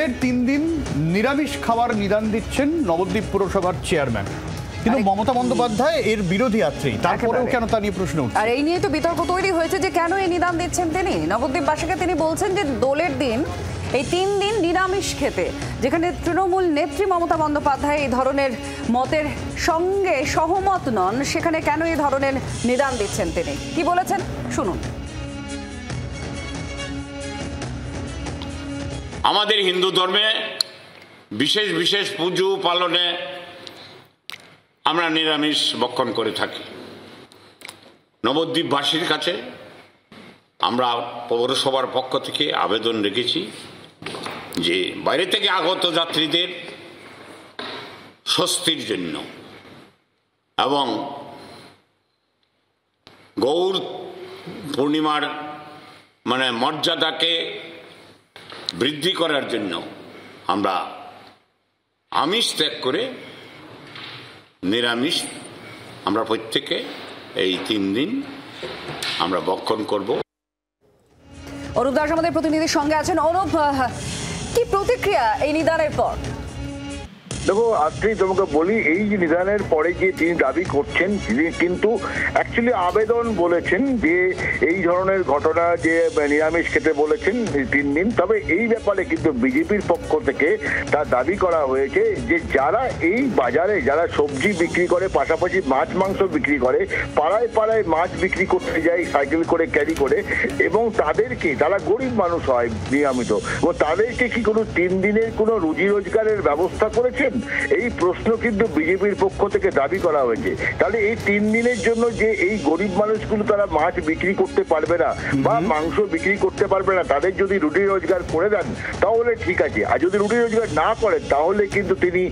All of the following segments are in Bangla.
এর 3 দিন নিরামিষ খাওয়ার নিদান দিচ্ছেন নবদ্বীপ পুরসভার চেয়ারম্যান, কিন্তু মমতা বন্দ্যোপাধ্যায় এর বিরোধী আত্রী, তারপরেও কেন তা নিয়ে প্রশ্ন উঠছে। আর এই নিয়ে তো বিতর্ক তৈরি হয়েছে যে কেন এই নিদান দিচ্ছেন তিনি। নবদ্বীপবাসীকে তিনি বলছেন যে দোলের দিন এই 3 দিন নিরামিষ খেতে, যেখানে তৃণমূল নেত্রী মমতা বন্দ্যোপাধ্যায় এই ধরনের মতের সঙ্গে সহমত নন, সেখানে কেন এই ধরনের নিদান দিচ্ছেন তিনি, কি বলেছেন শুনুন। আমাদের হিন্দু ধর্মে বিশেষ বিশেষ পুজো পালনে আমরা নিরামিষ ভক্ষণ করে থাকি। নবদ্বীপবাসীর কাছে আমরা পৌরসভার পক্ষ থেকে আবেদন রেখেছি যে বাইরে থেকে আগত যাত্রীদের স্বস্তির জন্য এবং গৌর পূর্ণিমার মর্যাদাকে বৃদ্ধি করার জন্য আমরা আমিষ ত্যাগ করে নিরামিষ আমরা প্রত্যেকে এই 3 দিন আমরা ভক্ষণ করব। অরূপ দাস আমাদের প্রতিনিধির সঙ্গে আছেন। অরূপ, কি প্রতিক্রিয়া এই নিদানের পর? দেখো আত্রি, তোমাকে বলি, এই যে নিদানের পরে যে তিনি দাবি করছেন, তিনি কিন্তু অ্যাকচুয়ালি আবেদন বলেছেন যে এই ধরনের ঘটনা যে নিরামিষ খেতে বলেছেন 3 দিন। তবে এই ব্যাপারে কিন্তু বিজেপির পক্ষ থেকে তার দাবি করা হয়েছে যে যারা এই বাজারে যারা সবজি বিক্রি করে, পাশাপাশি মাছ মাংস বিক্রি করে, পাড়ায় পাড়ায় মাছ বিক্রি করতে যায় সাইকেল করে ক্যারি করে, এবং তাদেরকে, তারা গরিব মানুষ হয় নিয়মিত, এবং তাদেরকে কি কোনো 3 দিনের কোনো রুজি রোজগারের ব্যবস্থা করেছেন? এই প্রশ্ন কিন্তু বিজেপির পক্ষ থেকে দাবি করা হয়েছে। তাহলে এই 3 দিনের জন্য যে এই গরিব মানুষগুলো তারা মাছ বিক্রি করতে পারবে না বা মাংস বিক্রি করতে পারবে না, তাদের যদি রুটি রোজগার করে দেন তাহলে ঠিক আছে, আর যদি রুটি রোজগার না করেন তাহলে কিন্তু তিনি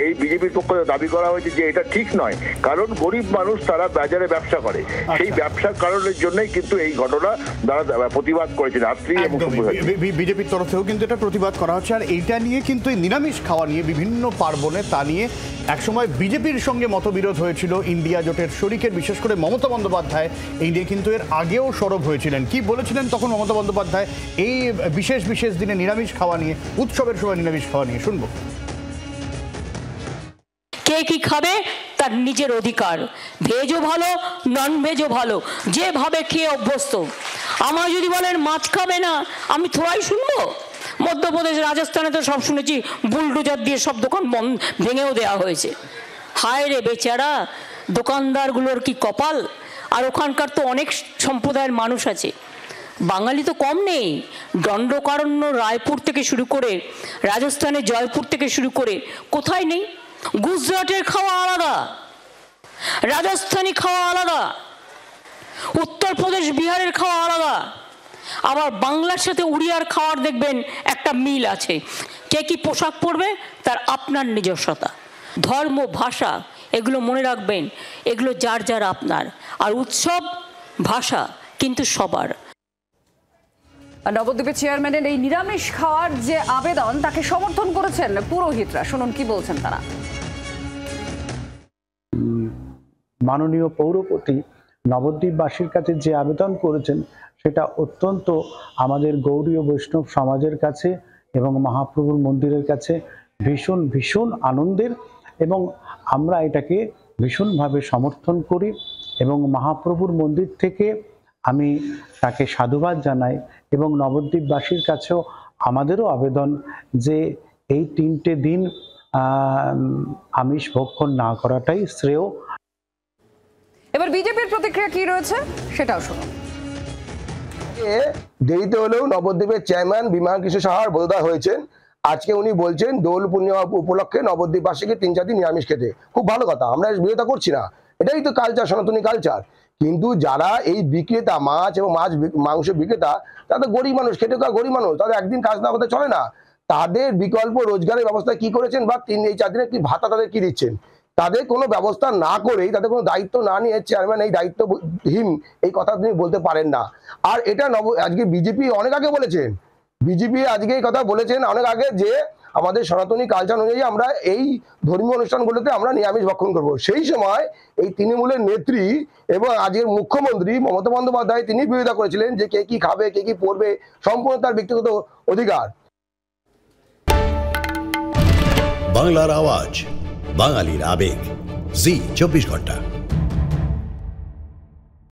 এই বিজেপির পক্ষ থেকে দাবি করা হয়েছে যে এটা ঠিক নয়, কারণ গরিব মানুষ তারা বাজারে ব্যবসা করে, সেই ব্যবসার কারণের জন্যই কিন্তু এই ঘটনা তারা প্রতিবাদ করেছে রাত্রি এবং বিজেপির তরফ থেকেও কিন্তু এটা প্রতিবাদ করা হচ্ছে। আর এইটা নিয়ে কিন্তু এই নিরামিষ খাওয়া নিয়ে বিভিন্ন পার্বণে তা নিয়ে একসময় বিজেপির সঙ্গে মতবিরোধ হয়েছিল ইন্ডিয়া জোটের শরিকের, বিশেষ করে মমতা বন্দ্যোপাধ্যায় এই নিয়ে কিন্তু এর আগেও সরব হয়েছিলেন। কি বলেছিলেন তখন মমতা বন্দ্যোপাধ্যায় এই বিশেষ বিশেষ দিনে নিরামিষ খাওয়া নিয়ে, উৎসবের সময় নিরামিষ খাওয়া নিয়ে? শুনবো। কে কি খাবে তার নিজের অধিকার, ভেজও ভালো নন ভেজও ভালো, যেভাবে খেয়ে অভ্যস্ত। আমার যদি বলেন মাছ খাবে না, আমি থোড়াই শুনবো? মধ্যপ্রদেশ রাজস্থানে তো সব শুনেছি বুলডোজার দিয়ে সব দোকান ভেঙেও দেওয়া হয়েছে। হায় রে বেচারা দোকানদারগুলোর কি কপাল। আর ওখানকার তো অনেক সম্প্রদায়ের মানুষ আছে, বাঙালি তো কম নেই। দণ্ডকারণ্য রায়পুর থেকে শুরু করে, রাজস্থানে জয়পুর থেকে শুরু করে কোথায় নেই? গুজরাটের খাওয়া আলাদা, রাজস্থানী খাওয়া আলাদা, উত্তরপ্রদেশ বিহারের খাওয়া আলাদা, আবার বাংলার সাথে উড়িয়ার খাওয়ার দেখবেন একটা মিল আছে। কে কি পোশাক পরবে তার আপনার নিজস্বতা, ধর্ম, ভাষা, এগুলো মনে রাখবেন, এগুলো যার যার আপনার। আর উৎসব, ভাষা কিন্তু সবার। নবদ্বীপের চেয়ারম্যানের এই নিরামিষ খাওয়ার যে আবেদন, তাকে সমর্থন করেছেন পুরোহিতরা। শুনুন কি বলছেন তারা। মাননীয় পৌরপতি নবদ্বীপবাসীর কাছে যে আবেদন করেছেন সেটা অত্যন্ত আমাদের গৌড়ীয় বৈষ্ণব সমাজের কাছে এবং মহাপ্রভুর মন্দিরের কাছে ভীষণ ভীষণ আনন্দের, এবং আমরা এটাকে ভীষণভাবে সমর্থন করি। এবং মহাপ্রভুর মন্দির থেকে আমি তাকে সাধুবাদ জানাই, এবং নবদ্বীপবাসীর কাছেও আমাদেরও আবেদন যে এই 3টে দিন আমিষ ভক্ষণ না করাটাই শ্রেয়। এবার বিজেপির প্রতিক্রিয়া কি রয়েছে সেটাও শুনুন। দেরিতে হলেও নবদ্বীপের চেয়ারম্যান বিমান কৃষ্ণ সাহার বদোদয় হয়েছেন। আজকে উনি বলছেন দোল পূর্ণিমা উপলক্ষে নবদ্বীপবাসীকে 3-4 দিন নিরামিষ খেতে। খুব ভালো কথা, আমরা বিরোধিতা করছি না, এটাই তো কালচার, সনাতনী কালচার। কিন্তু যারা এই বিক্রেতা, মাছ এবং মাংস বিক্রেতা, তারা তো গরিব মানুষ, খেটে খাওয়া গরিব মানুষ, তাদের একদিন কাজ না করতে চলে না। তাদের বিকল্প রোজগারের ব্যবস্থা কি করেছেন, বা 3-4 দিনের কি ভাতা তাদের কি দিচ্ছেন? তাদের কোনো ব্যবস্থা না করেই, তাদের কোনো দায়িত্ব না নিয়ে চেয়ারম্যান এই দায়িত্বহীন এই কথা তিনি বলতে পারেন না। আর এটা আজকে বিজেপি অনেক আগে বলেছেন, বিজেপি আজকে এই কথা বলেছেন অনেক আগে যে আমাদের সনাতনী কালচার অনুযায়ী আমরা এই ধর্মীয় অনুষ্ঠানগুলোতে আমরা নিরামিষ ভক্ষণ করব। সেই সময় এই তৃণমূলের নেত্রী এবং আজকের মুখ্যমন্ত্রী মমতা বন্দ্যোপাধ্যায় তিনি বিরোধিতা করেছিলেন যে কে কি খাবে, কে কি পরবে, সম্পূর্ণ তার ব্যক্তিগত অধিকার। বাংলার আওয়াজ, বাঙালির আবেগ, জি 24 ঘন্টা।